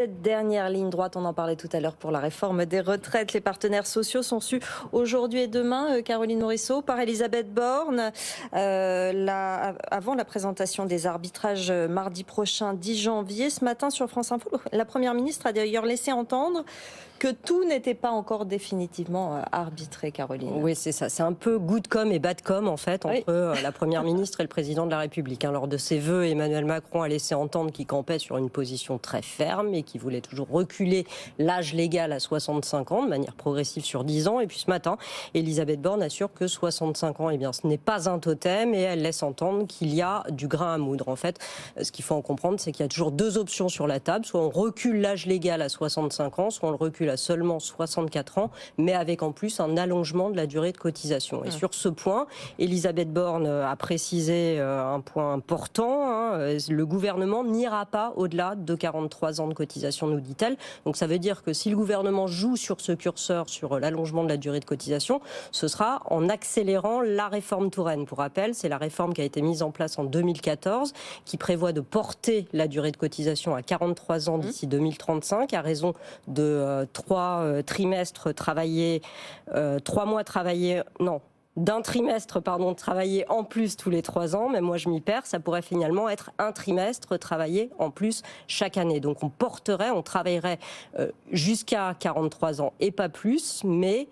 Cette dernière ligne droite, on en parlait tout à l'heure pour la réforme des retraites. Les partenaires sociaux sont su aujourd'hui et demain, Caroline Morisseau, par Elisabeth Borne, avant la présentation des arbitrages mardi prochain, 10 janvier. Ce matin sur France Info, la Première ministre a d'ailleurs laissé entendre que tout n'était pas encore définitivement arbitré, Caroline. Oui, c'est ça. C'est un peu good com et bad com, en fait, entre la Première ministre et le Président de la République. Lors de ses vœux, Emmanuel Macron a laissé entendre qu'il campait sur une position très ferme et qu'il voulait toujours reculer l'âge légal à 65 ans, de manière progressive sur 10 ans. Et puis ce matin, Elisabeth Borne assure que 65 ans, ce n'est pas un totem, et elle laisse entendre qu'il y a du grain à moudre. En fait, ce qu'il faut en comprendre, c'est qu'il y a toujours deux options sur la table. Soit on recule l'âge légal à 65 ans, soit on le recule à seulement 64 ans, mais avec en plus un allongement de la durée de cotisation. Et sur ce point, Elisabeth Borne a précisé un point important. Le gouvernement n'ira pas au-delà de 43 ans de cotisation, nous dit-elle. Donc ça veut dire que si le gouvernement joue sur ce curseur, sur l'allongement de la durée de cotisation, ce sera en accélérant la réforme Touraine. Pour rappel, c'est la réforme qui a été mise en place en 2014, qui prévoit de porter la durée de cotisation à 43 ans d'ici 2035, à raison de 3 trimestres travaillés, 3 mois travaillés, non, d'un trimestre, travaillé en plus tous les 3 ans, mais moi je m'y perds, ça pourrait finalement être un trimestre travaillé en plus chaque année. Donc on travaillerait jusqu'à 43 ans et pas plus, mais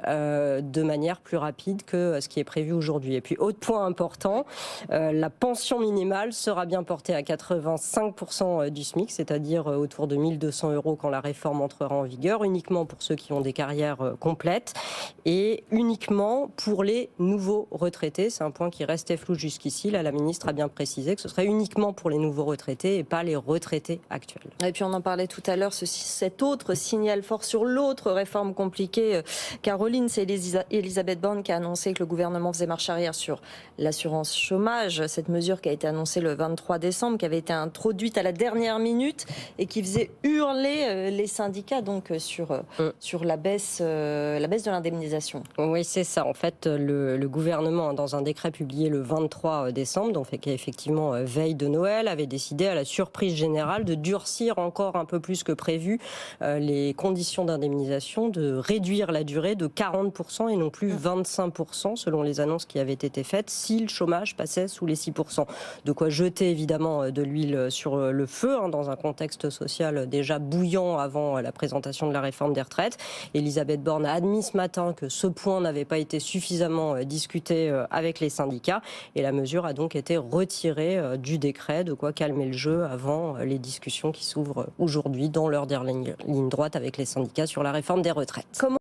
de manière plus rapide que ce qui est prévu aujourd'hui. Et puis, autre point important, la pension minimale sera bien portée à 85% du SMIC, c'est-à-dire autour de 1 200 € quand la réforme entrera en vigueur, uniquement pour ceux qui ont des carrières complètes et uniquement pour les nouveaux retraités. C'est un point qui restait flou jusqu'ici. Là, la ministre a bien précisé que ce serait uniquement pour les nouveaux retraités et pas les retraités actuels. Et puis, on en parlait tout à l'heure, cet autre signal fort sur l'autre réforme compliquée, Caroline, c'est Elisabeth Borne qui a annoncé que le gouvernement faisait marche arrière sur l'assurance chômage. Cette mesure qui a été annoncée le 23 décembre, qui avait été introduite à la dernière minute et qui faisait hurler les syndicats donc sur la baisse de l'indemnisation. Oui, c'est ça. En fait, le gouvernement, dans un décret publié le 23 décembre, donc qui est effectivement veille de Noël, avait décidé à la surprise générale de durcir encore un peu plus que prévu les conditions d'indemnisation, de réduire la durée de 40% et non plus 25% selon les annonces qui avaient été faites si le chômage passait sous les 6%. De quoi jeter évidemment de l'huile sur le feu dans un contexte social déjà bouillant avant la présentation de la réforme des retraites. Elisabeth Borne a admis ce matin que ce point n'avait pas été suffisamment discuté avec les syndicats et la mesure a donc été retirée du décret, de quoi calmer le jeu avant les discussions qui s'ouvrent aujourd'hui dans leur dernière ligne droite avec les syndicats sur la réforme des retraites.